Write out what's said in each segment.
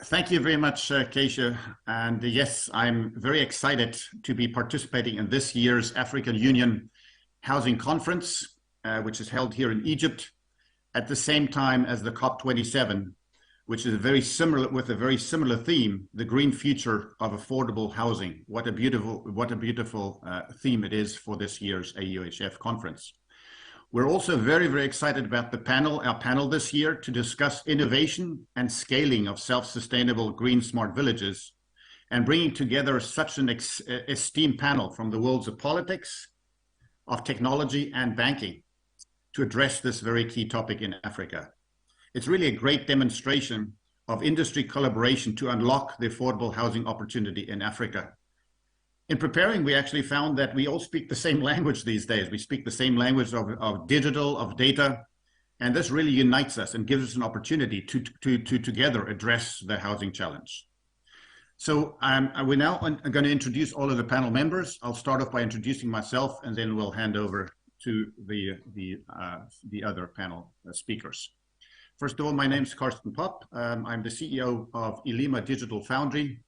Thank you very much, Keisha. And yes, I'm very excited to be participating in this year's African Union Housing Conference, which is held here in Egypt at the same time as the COP27, which is very similar with a very similar theme, the green future of affordable housing. What a beautiful theme it is for this year's AUHF conference. We're also very, very excited about our panel this year to discuss innovation and scaling of self-sustainable green smart villages, and bringing together such an esteemed panel from the worlds of politics, of technology and banking to address this very key topic in Africa. It's really a great demonstration of industry collaboration to unlock the affordable housing opportunity in Africa. In preparing, we actually found that we all speak the same language these days. We speak the same language of digital, of data, and this really unites us and gives us an opportunity to together address the housing challenge. So we're now going to introduce all of the panel members. I'll start off by introducing myself, and then we'll hand over to the other panel speakers. First of all, my name is Karsten Popp. I'm the CEO of iLima Digital Foundry.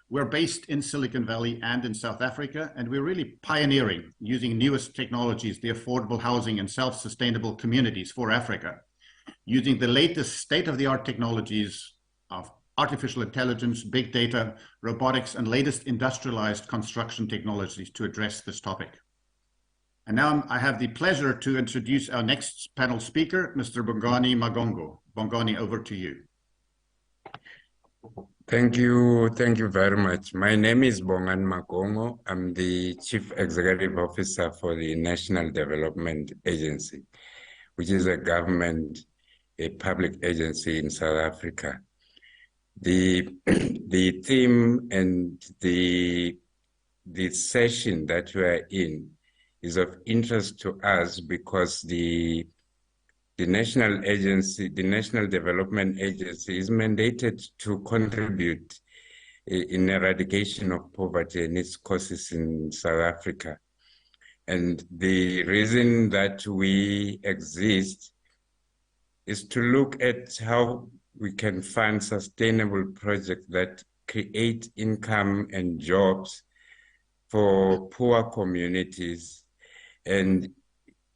We're based in Silicon Valley and in South Africa, and we're really pioneering using newest technologies, the affordable housing and self-sustainable communities for Africa, using the latest state-of-the-art technologies of artificial intelligence, big data, robotics, and latest industrialized construction technologies to address this topic. And now I have the pleasure to introduce our next panel speaker, Mr. Bongani Magongo. Bongani, over to you. Thank you very much. My name is Bongani Magongo. I'm the Chief Executive Officer for the National Development Agency, which is a public agency in South Africa. The theme and the session that we are in is of interest to us because the National Development Agency is mandated to contribute in eradication of poverty and its causes in South Africa. And the reason that we exist is to look at how we can fund sustainable projects that create income and jobs for poor communities, and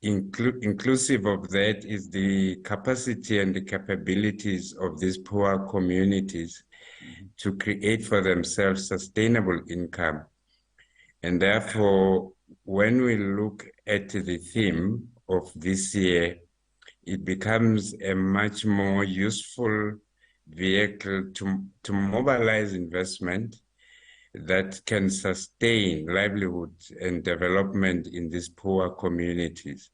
inclusive of that is the capacity and the capabilities of these poor communities to create for themselves sustainable income. And therefore, when we look at the theme of this year, it becomes a much more useful vehicle to mobilize investment that can sustain livelihood and development in these poor communities.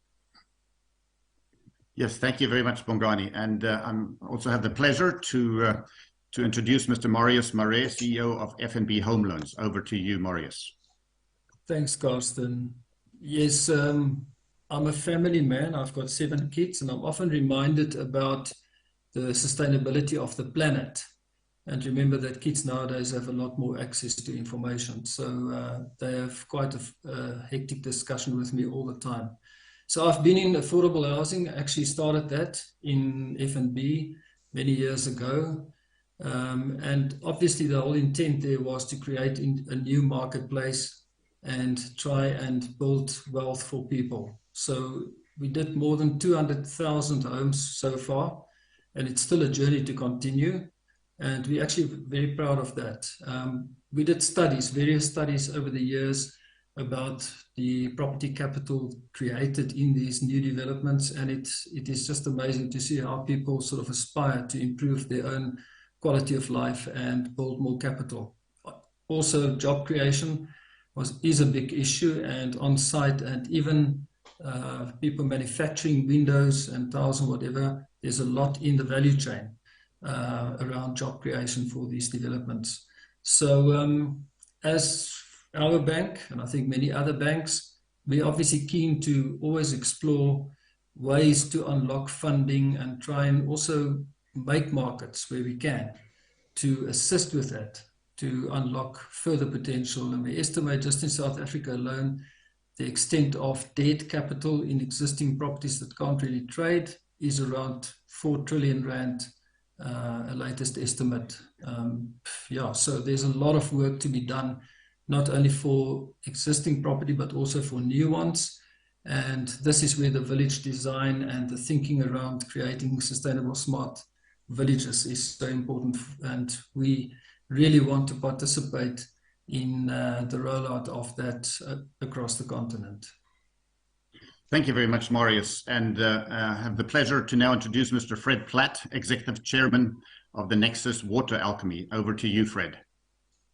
Yes, thank you very much, Bongani. And I also have the pleasure to introduce Mr. Marius Marais, CEO of FNB Home Loans. Over to you, Marius. Thanks, Karsten. Yes, I'm a family man. I've got 7 kids, and I'm often reminded about the sustainability of the planet. And remember that kids nowadays have a lot more access to information. So they have quite a hectic discussion with me all the time. So I've been in affordable housing. I actually started that in FNB many years ago. And obviously the whole intent there was to create a new marketplace and try and build wealth for people. So we did more than 200,000 homes so far, and it's still a journey to continue. And we're actually very proud of that. We did various studies over the years about the property capital created in these new developments. And it is just amazing to see how people sort of aspire to improve their own quality of life and build more capital. Also, job creation is a big issue, and on site, and even people manufacturing windows and tiles and whatever, there's a lot in the value chain around job creation for these developments. So as our bank, and I think many other banks, we're obviously keen to always explore ways to unlock funding and try and also make markets where we can to assist with that, to unlock further potential. And we estimate just in South Africa alone, the extent of debt capital in existing properties that can't really trade is around 4 trillion rand latest estimate. Yeah, so there's a lot of work to be done, not only for existing property, but also for new ones. And this is where the village design and the thinking around creating sustainable smart villages is so important. And we really want to participate in the rollout of that across the continent. Thank you very much, Marius. And I have the pleasure to now introduce Mr. Fred Platt, Executive Chairman of the Nexus Water Alchemy. Over to you, Fred.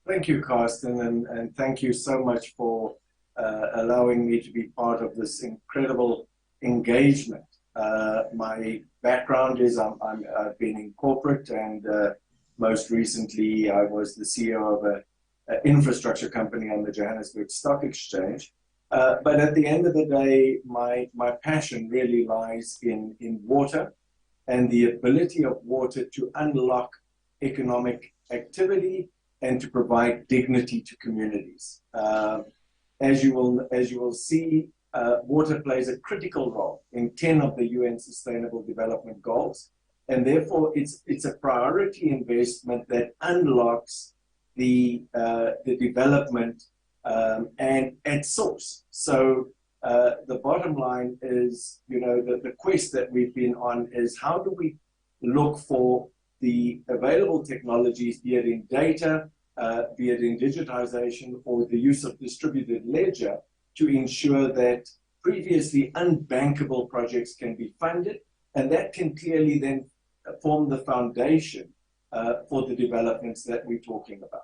Thank you, Karsten, and thank you so much for allowing me to be part of this incredible engagement. My background is I've been in corporate, and most recently I was the CEO of an infrastructure company on the Johannesburg Stock Exchange. But at the end of the day, my passion really lies in water and the ability of water to unlock economic activity and to provide dignity to communities. As you will see, water plays a critical role in 10 of the UN Sustainable Development Goals, and therefore it's a priority investment that unlocks the development and at source. So the bottom line is, the quest that we've been on is how do we look for the available technologies, be it in data, be it in digitization, or the use of distributed ledger, to ensure that previously unbankable projects can be funded, and that can clearly then form the foundation for the developments that we're talking about.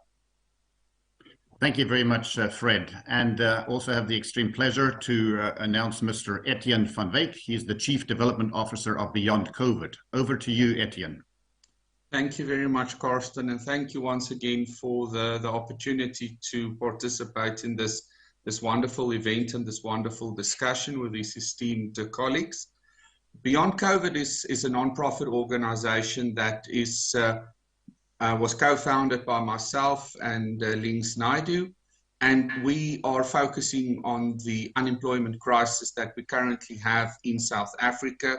Thank you very much, Fred. And also have the extreme pleasure to announce Mr. Etienne van Wyk. He's the Chief Development Officer of Beyond COVID. Over to you, Etienne. Thank you very much, Karsten, and thank you once again for the opportunity to participate in this wonderful event and this wonderful discussion with these esteemed colleagues. Beyond COVID is a non-profit organization that was co-founded by myself and Lings Naidoo, and we are focusing on the unemployment crisis that we currently have in South Africa,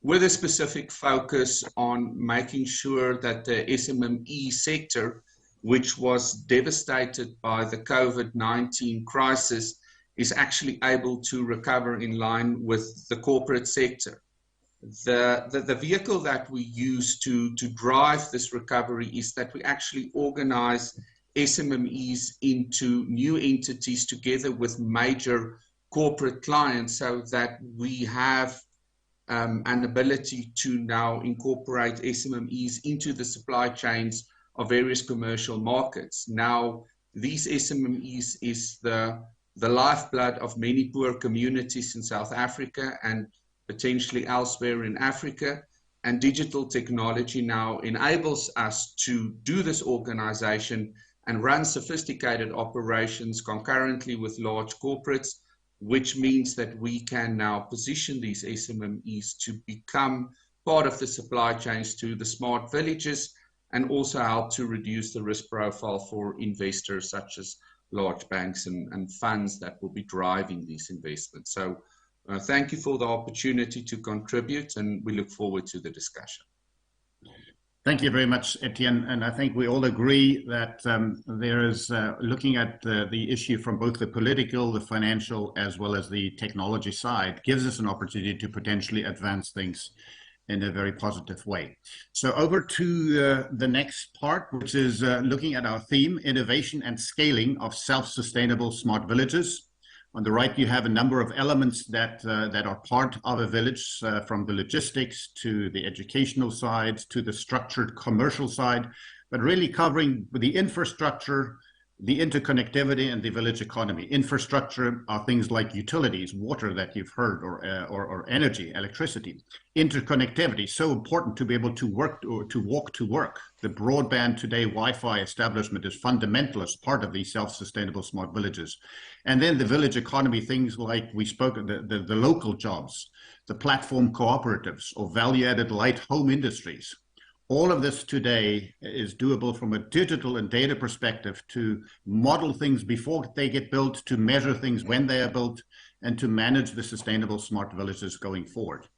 with a specific focus on making sure that the SMME sector, which was devastated by the COVID-19 crisis, is actually able to recover in line with the corporate sector. The vehicle that we use to drive this recovery is that we actually organize SMMEs into new entities together with major corporate clients, so that we have an ability to now incorporate SMMEs into the supply chains of various commercial markets. Now, these SMMEs is the lifeblood of many poor communities in South Africa and potentially elsewhere in Africa, and digital technology now enables us to do this organization and run sophisticated operations concurrently with large corporates, which means that we can now position these SMMEs to become part of the supply chains to the smart villages, and also help to reduce the risk profile for investors such as large banks and funds that will be driving these investments. So thank you for the opportunity to contribute, and we look forward to the discussion. Thank you very much, Etienne. And I think we all agree that there is, looking at the issue from both the political, the financial, as well as the technology side, gives us an opportunity to potentially advance things in a very positive way. So over to the next part, which is looking at our theme, innovation and scaling of self-sustainable smart villages. On the right, you have a number of elements that are part of a village, from the logistics to the educational side to the structured commercial side, but really covering the infrastructure, the interconnectivity, and the village economy. Infrastructure are things like utilities, water that you've heard, or energy, electricity. Interconnectivity, so important to be able to work or to walk to work. The broadband today, Wi-Fi establishment is fundamental as part of these self-sustainable smart villages. And then the village economy, things like we spoke of, the local jobs, the platform cooperatives, or value-added light home industries. All of this today is doable from a digital and data perspective, to model things before they get built, to measure things when they are built, and to manage the sustainable smart villages going forward.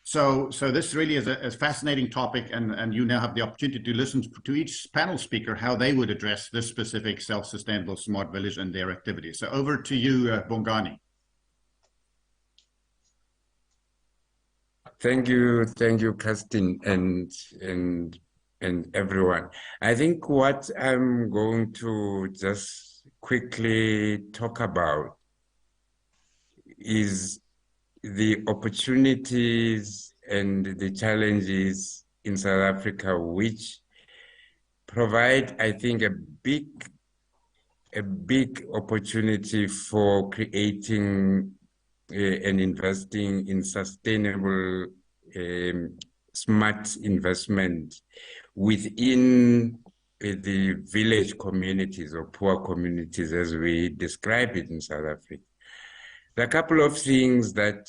So this really is a fascinating topic, and you now have the opportunity to listen to each panel speaker, how they would address this specific self-sustainable smart village and their activities. So over to you, Bongani. Thank you, Karsten, and everyone. I think what I'm going to just quickly talk about is the opportunities and the challenges in South Africa, which provide, I think, a big opportunity for creating and investing in sustainable smart investment within the village communities or poor communities, as we describe it in South Africa. There are a couple of things that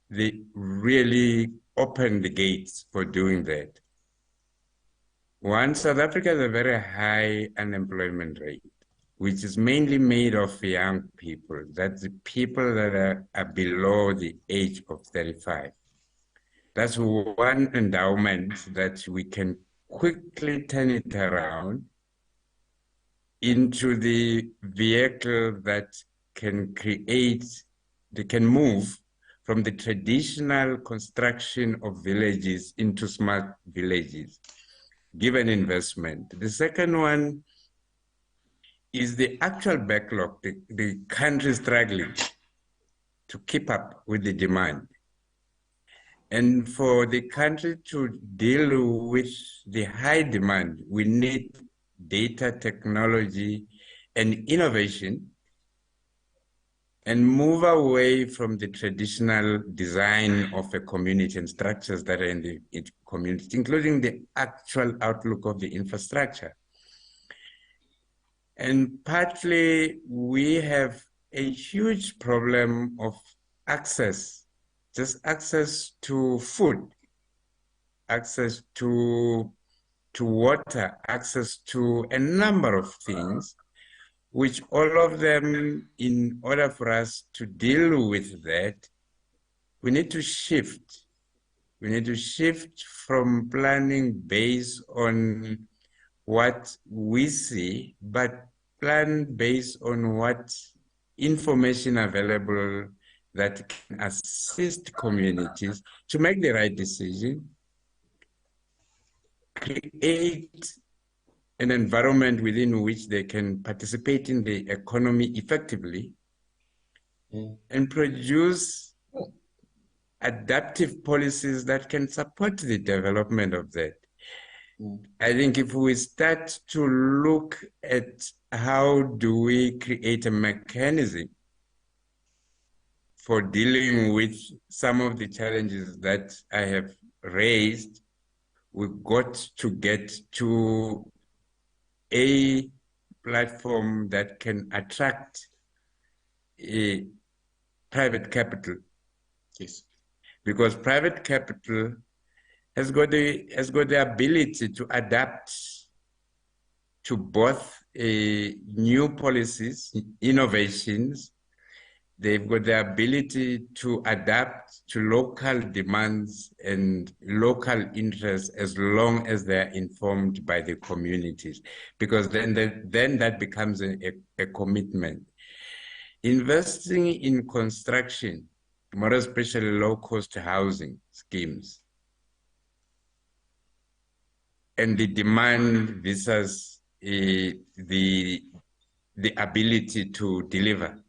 they really open the gates for doing that. One, South Africa has a very high unemployment rate, which is mainly made of young people. That's the people that are below the age of 35. That's one endowment that we can quickly turn it around into the vehicle that can create, they can move from the traditional construction of villages into smart villages, given investment. The second one is the actual backlog, the country struggling to keep up with the demand. And for the country to deal with the high demand, we need data technology and innovation, and move away from the traditional design of a community and structures that are in the community, including the actual outlook of the infrastructure. And partly we have a huge problem of access, just access to food, access to water, access to a number of things, which all of them, in order for us to deal with that, we need to shift. We need to shift from planning based on what we see, but plan based on what information available that can assist communities to make the right decision, create an environment within which they can participate in the economy effectively, and produce adaptive policies that can support the development of that. I think if we start to look at how do we create a mechanism for dealing with some of the challenges that I have raised, we've got to get to a platform that can attract a private capital. Yes. Because private capital has got the ability to adapt to both new policies, innovations. They've got the ability to adapt to local demands and local interests, as long as they're informed by the communities, because then that becomes a commitment. Investing in construction, more especially low-cost housing schemes, and the demand versus the ability to deliver,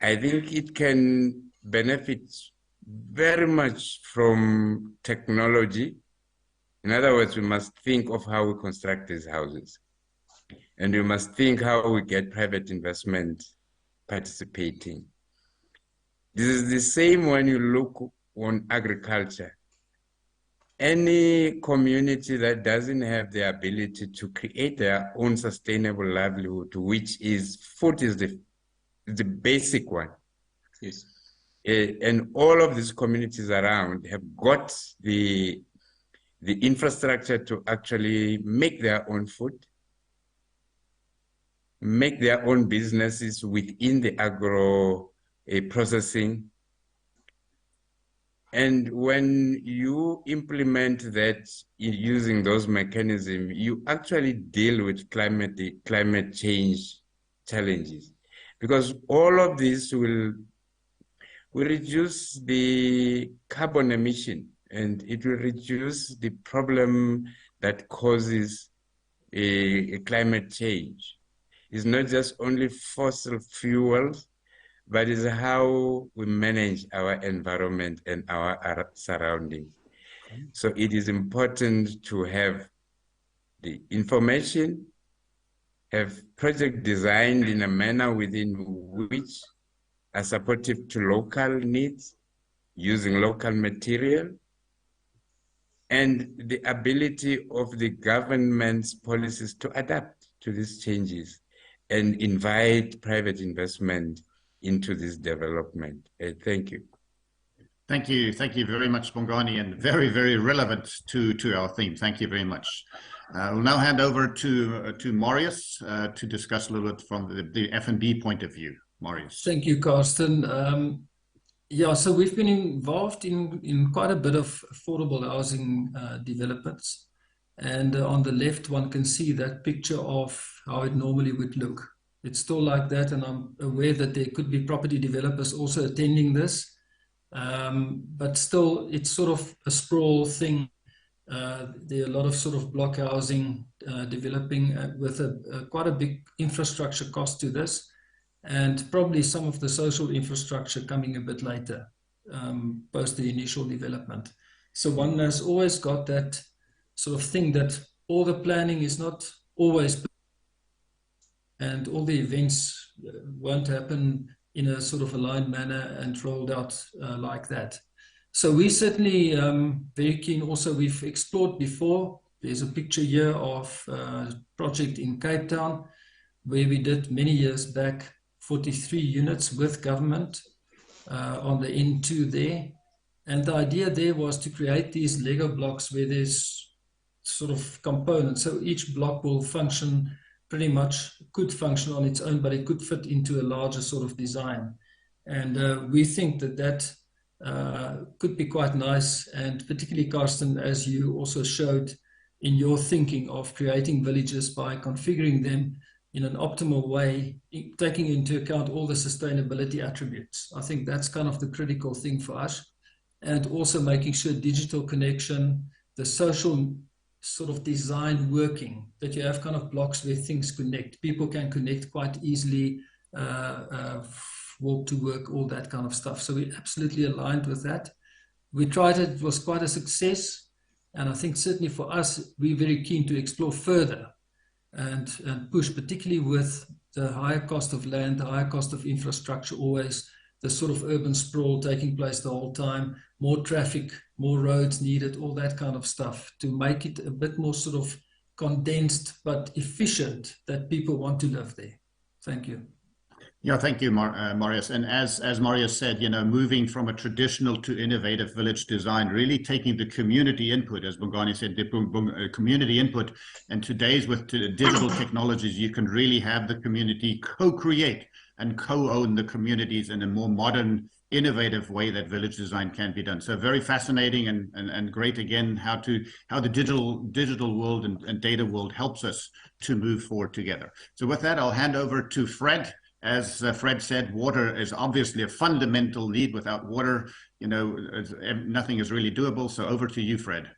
I think it can benefit very much from technology. In other words, we must think of how we construct these houses, and we must think how we get private investment participating. This is the same when you look on agriculture. Any community that doesn't have the ability to create their own sustainable livelihood, which is food, is the basic one. Yes. And all of these communities around have got the infrastructure to actually make their own food, make their own businesses within the agro processing, And when you implement that using those mechanisms, you actually deal with climate change challenges, because all of this will reduce the carbon emission, and it will reduce the problem that causes a climate change. It's not just only fossil fuels, but it's how we manage our environment and our surroundings. So it is important to have the information, have project designed in a manner within which are supportive to local needs, using local material, and the ability of the government's policies to adapt to these changes and invite private investment into this development. Thank you. Thank you. Thank you very much, Bongani, and very, very relevant to our theme. Thank you very much. We'll now hand over to Marius to discuss a little bit from the F&B point of view. Marius. Thank you, Karsten. Yeah, so we've been involved in quite a bit of affordable housing developments. And on the left, one can see that picture of how it normally would look. It's still like that, and I'm aware that there could be property developers also attending this. But still, it's sort of a sprawl thing. There are a lot of sort of block housing developing with quite a big infrastructure cost to this, and probably some of the social infrastructure coming a bit later, post the initial development. So one has always got that sort of thing that all the planning is not always, and all the events won't happen in a sort of aligned manner and rolled out like that. So we certainly very keen. Also, we've explored before. There's a picture here of a project in Cape Town where we did many years back 43 units with government on the N2 there. And the idea there was to create these Lego blocks where there's sort of components. So each block will function pretty much, could function on its own, but it could fit into a larger sort of design. And we think that that could be quite nice. And particularly, Karsten, as you also showed in your thinking of creating villages by configuring them in an optimal way, taking into account all the sustainability attributes. I think that's kind of the critical thing for us. And also making sure digital connection, the social sort of design working, that you have kind of blocks where things connect. People can connect quite easily, walk to work, all that kind of stuff. So we absolutely aligned with that. We tried it, it was quite a success. And I think certainly for us, we're very keen to explore further and push, particularly with the higher cost of land, the higher cost of infrastructure, always the sort of urban sprawl taking place the whole time, more traffic, more roads needed, all that kind of stuff, to make it a bit more sort of condensed but efficient, that people want to live there. Thank you. Yeah, thank you, Marius. And as Marius said, you know, moving from a traditional to innovative village design, really taking the community input, as Bongani said, the community input. And today's with digital technologies, you can really have the community co-create and co-own the communities in a more modern, innovative way that village design can be done. So very fascinating and great again how the digital world and data world helps us to move forward together. So with that, I'll hand over to Fred. As Fred said, water is obviously a fundamental need. Without water, you know, nothing is really doable. So over to you, Fred.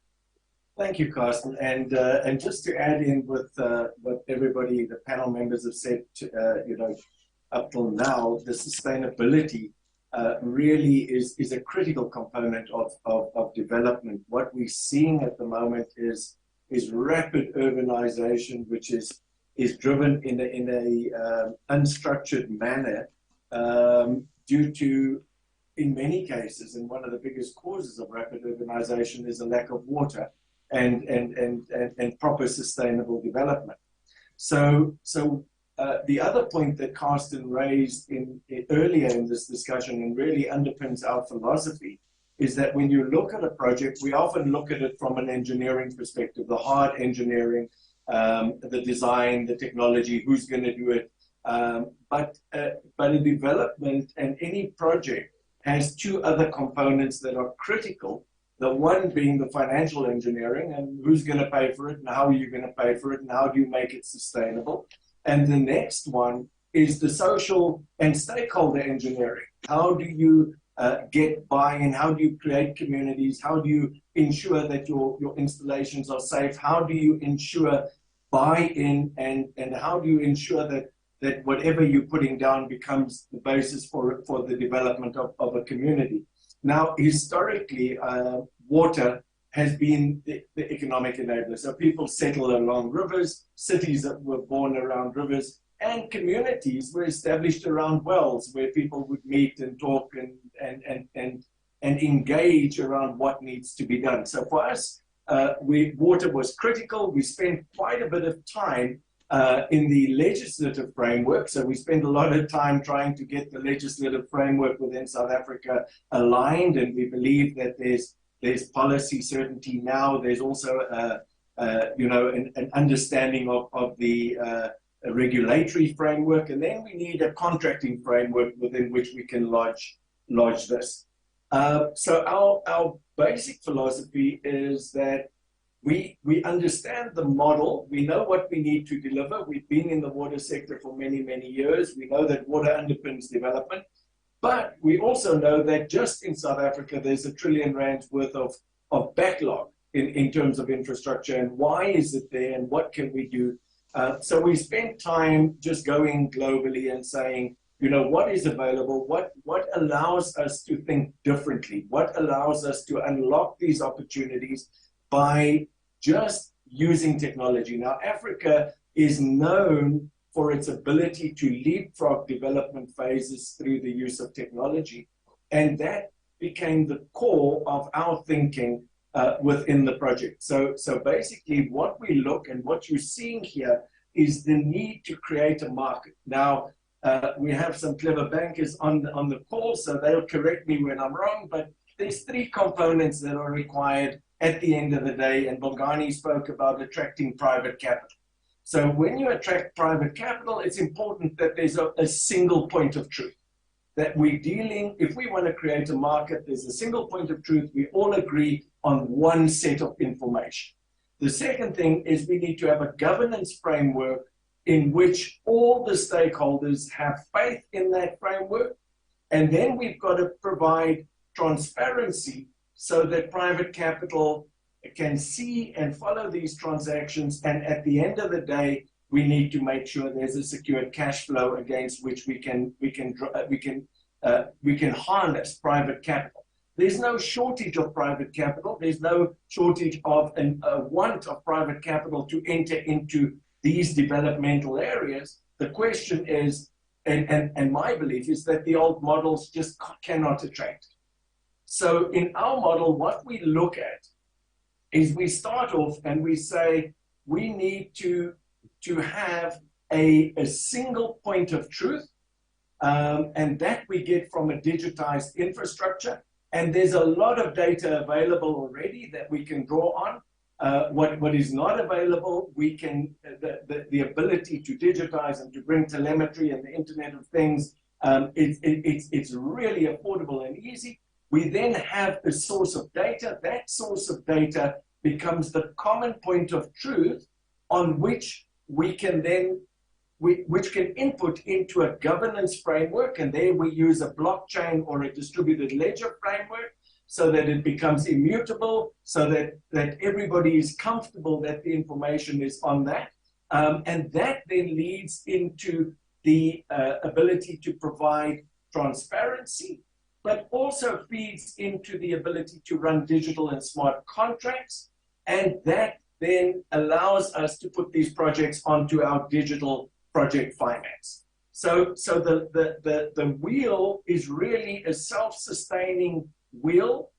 Thank you, Karsten. And just to add in with what everybody, the panel members have said, you know, up till now, the sustainability really is a critical component of development. What we're seeing at the moment is rapid urbanization, which is driven in a unstructured manner due to, in many cases, and one of the biggest causes of rapid urbanization is a lack of water and proper sustainable development. So the other point that Karsten raised earlier in this discussion and really underpins our philosophy is that when you look at a project, we often look at it from an engineering perspective, the hard engineering, the design, the technology, who's going to do it. But a development and any project has two other components that are critical. The one being the financial engineering, and who's going to pay for it, and how are you going to pay for it, and how do you make it sustainable? And the next one is the social and stakeholder engineering. How do you get buy-in? How do you create communities? How do you ensure that your installations are safe? How do you ensure buy-in, and how do you ensure that whatever you're putting down becomes the basis for the development of a community? Now, historically, water has been the economic enabler. So people settle along rivers, cities that were born around rivers, and communities were established around wells where people would meet and talk and engage around what needs to be done. So for us, water was critical. We spent quite a bit of time in the legislative framework. So we spend a lot of time trying to get the legislative framework within South Africa aligned, and we believe that there's policy certainty now. There's also an understanding of the regulatory framework, and then we need a contracting framework within which we can lodge this. So our basic philosophy is that we understand the model. We know what we need to deliver. We've been in the water sector for many, many years. We know that water underpins development. But we also know that just in South Africa, there's R1 trillion worth of backlog in terms of infrastructure. And why is it there, and what can we do? So we spent time just going globally and saying, what is available? What allows us to think differently? What allows us to unlock these opportunities by just using technology? Now, Africa is known for its ability to leapfrog development phases through the use of technology. And that became the core of our thinking within the project. So basically what we look and what you're seeing here is the need to create a market. Now, we have some clever bankers on the call, so they'll correct me when I'm wrong, but there's three components that are required at the end of the day, and Bongani spoke about attracting private capital. So when you attract private capital, it's important that there's a single point of truth. That we're dealing, if we want to create a market, there's a single point of truth. We all agree on one set of information. The second thing is we need to have a governance framework in which all the stakeholders have faith in that framework. And then we've got to provide transparency so that private capital can see and follow these transactions. And at the end of the day, we need to make sure there's a secured cash flow against which we can harness private capital. There's no shortage of private capital. There's no shortage of a want of private capital to enter into these developmental areas. The question is, and my belief is that the old models just cannot attract. So in our model, what we look at is we start off and we say we need to have a single point of truth, and that we get from a digitized infrastructure. And there's a lot of data available already that we can draw on. What is not available, we can the ability to digitize and to bring telemetry and the Internet of Things. It's really affordable and easy. We then have a source of data. That source of data becomes the common point of truth on which we can then which can input into a governance framework, and there we use a blockchain or a distributed ledger framework so that it becomes immutable, so that everybody is comfortable that the information is on that. And that then leads into the ability to provide transparency, but also feeds into the ability to run digital and smart contracts. And that then allows us to put these projects onto our digital project finance. So the wheel is really a self-sustaining wheel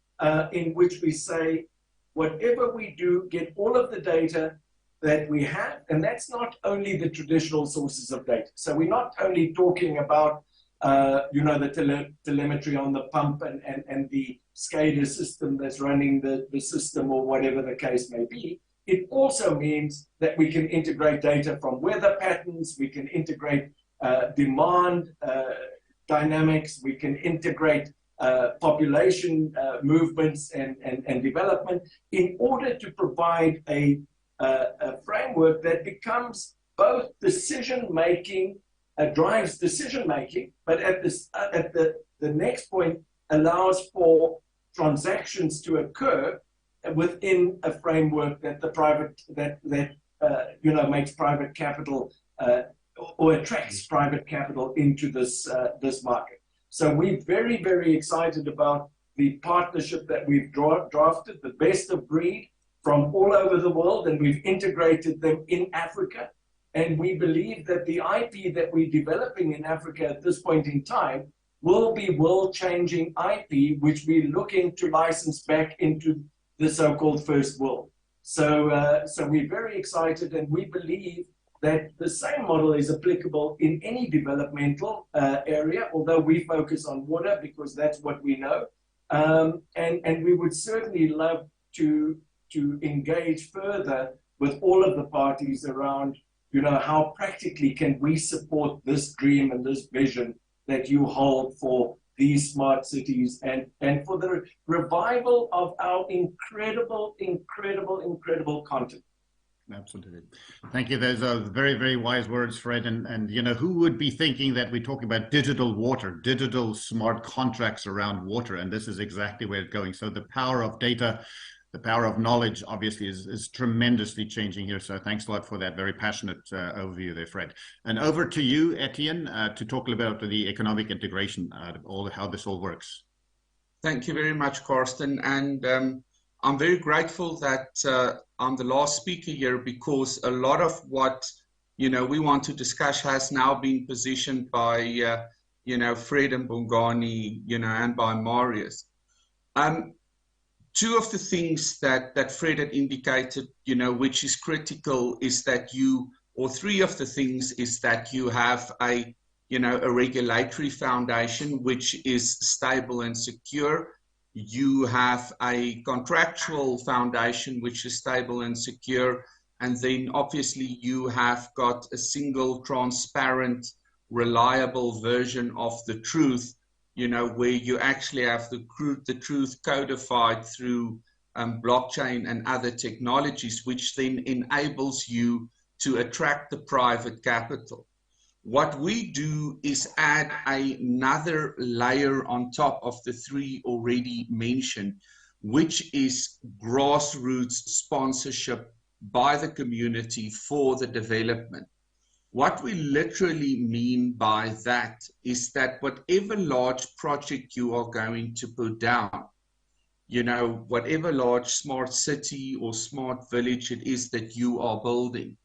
in which we say, whatever we do, get all of the data that we have, and that's not only the traditional sources of data. So we're not only talking about the telemetry on the pump and the SCADA system that's running the system or whatever the case may be. It also means that we can integrate data from weather patterns, we can integrate demand dynamics, we can integrate population movements and development, in order to provide a framework that becomes both decision-making, drives decision-making, but at the next point allows for transactions to occur within a framework that the private, makes private capital or attracts private capital into this market. So we're very, very excited about the partnership that we've drafted, the best of breed from all over the world, and we've integrated them in Africa. And we believe that the IP that we're developing in Africa at this point in time will be world-changing IP, which we're looking to license back into the so-called first world. So we're very excited, and we believe that the same model is applicable in any developmental area, although we focus on water because that's what we know. And we would certainly love to engage further with all of the parties around, how practically can we support this dream and this vision that you hold for these smart cities and for the revival of our incredible continent. Absolutely. Thank you. Those are very, very wise words, Fred. And who would be thinking that we're talking about digital water, digital smart contracts around water? And this is exactly where it's going. So the power of data, the power of knowledge, obviously, is tremendously changing here. So thanks a lot for that very passionate overview there, Fred. And over to you, Etienne, to talk a little about the economic integration, how this all works. Thank you very much, Karsten. And I'm very grateful that I'm the last speaker here, because a lot of what we want to discuss has now been positioned by Fred and Bongani, and by Marius. Two of the things that Fred had indicated, which is critical, is that three of the things is that you have a regulatory foundation which is stable and secure. You have a contractual foundation which is stable and secure, and then obviously you have got a single, transparent, reliable version of the truth, where you actually have the truth codified through blockchain and other technologies, which then enables you to attract the private capital. What we do is add another layer on top of the three already mentioned, which is grassroots sponsorship by the community for the development. What we literally mean by that is that whatever large project you are going to put down, whatever large smart city or smart village it is that you are building,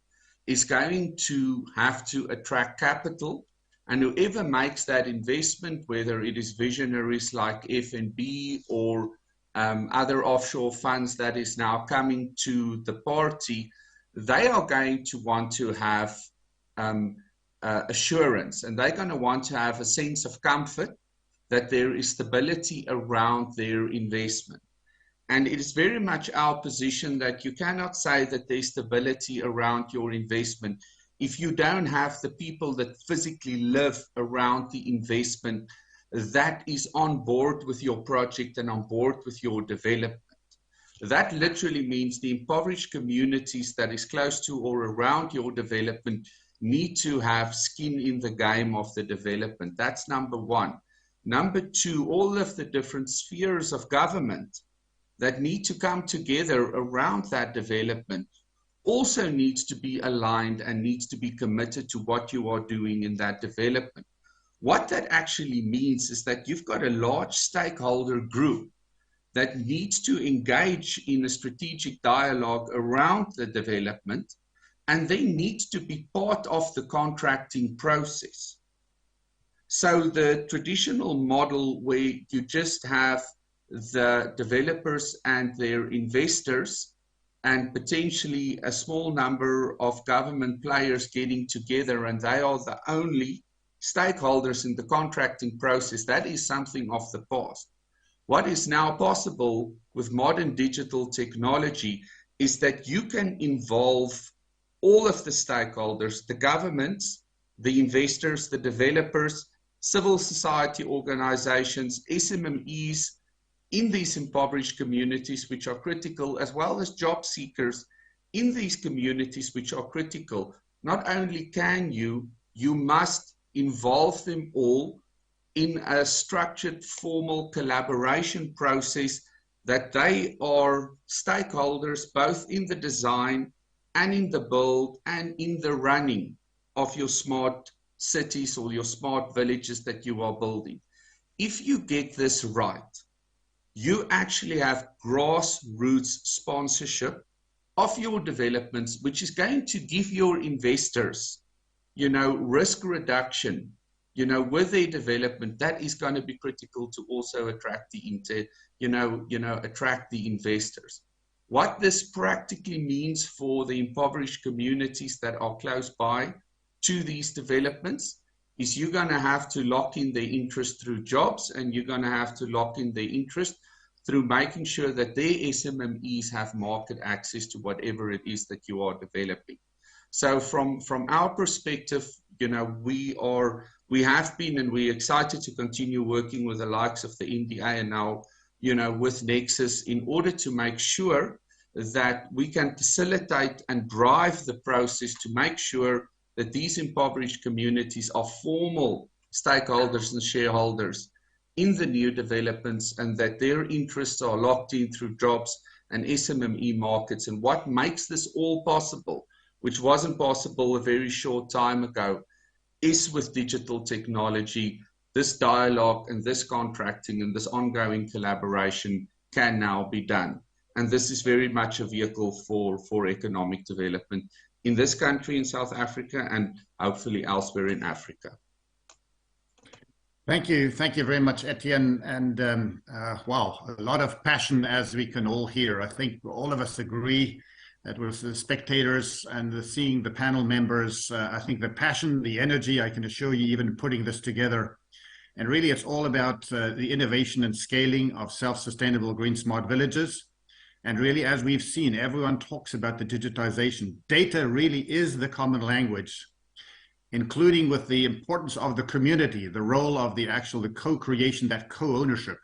is going to have to attract capital, and whoever makes that investment, whether it is visionaries like FNB or other offshore funds that is now coming to the party, they are going to want to have assurance, and they're going to want to have a sense of comfort that there is stability around their investment. And it is very much our position that you cannot say that there's stability around your investment if you don't have the people that physically live around the investment that is on board with your project and on board with your development. That literally means the impoverished communities that is close to or around your development need to have skin in the game of the development. That's number one. Number two, all of the different spheres of government that need to come together around that development also needs to be aligned and needs to be committed to what you are doing in that development. What that actually means is that you've got a large stakeholder group that needs to engage in a strategic dialogue around the development, and they need to be part of the contracting process. So the traditional model where you just have the developers and their investors and potentially a small number of government players getting together, and they are the only stakeholders in the contracting process, that is something of the past. What is now possible with modern digital technology is that you can involve all of the stakeholders, the governments, the investors, the developers, civil society organizations, SMMEs in these impoverished communities which are critical, as well as job seekers in these communities which are critical. Not only can you must involve them all in a structured, formal collaboration process that they are stakeholders both in the design and in the build and in the running of your smart cities or your smart villages that you are building. If you get this right, you actually have grassroots sponsorship of your developments, which is going to give your investors, you know, risk reduction, you know, with their development. That is going to be critical to also attract the attract the investors. What this practically means for the impoverished communities that are close by to these developments is you're going to have to lock in their interest through jobs, and you're going to have to lock in their interest through making sure that their SMMEs have market access to whatever it is that you are developing. So from our perspective, you know, we have been, and we're excited to continue working with the likes of the NDA and now, you know, with Nexus, in order to make sure that we can facilitate and drive the process to make sure that these impoverished communities are formal stakeholders and shareholders in the new developments, and that their interests are locked in through jobs and SMME markets. And what makes this all possible, which wasn't possible a very short time ago, is with digital technology. This dialogue and this contracting and this ongoing collaboration can now be done. And this is very much a vehicle for economic development in this country, in South Africa, and hopefully elsewhere in Africa. Thank you very much, Etienne. And wow, a lot of passion, as we can all hear. I think all of us agree that with the spectators and seeing the panel members, I think the passion, the energy, I can assure you, even putting this together. And really, it's all about the innovation and scaling of self-sustainable green smart villages. And really, as we've seen, everyone talks about the digitization. Data really is the common language, including with the importance of the community, the role of the co-creation, that co-ownership,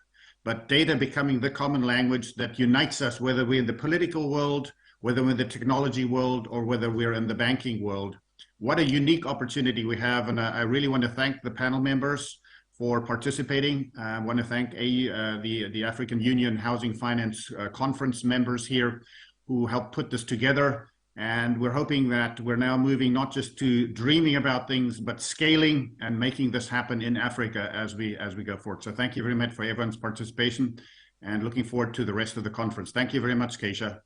but data becoming the common language that unites us, whether we're in the political world, whether we're in the technology world, or whether we're in the banking world. What a unique opportunity we have. And I really want to thank the panel members for participating. I want to thank the African Union Housing Finance Conference members here who helped put this together. And we're hoping that we're now moving not just to dreaming about things, but scaling and making this happen in Africa as we go forward. So thank you very much for everyone's participation, and looking forward to the rest of the conference. Thank you very much, Keisha.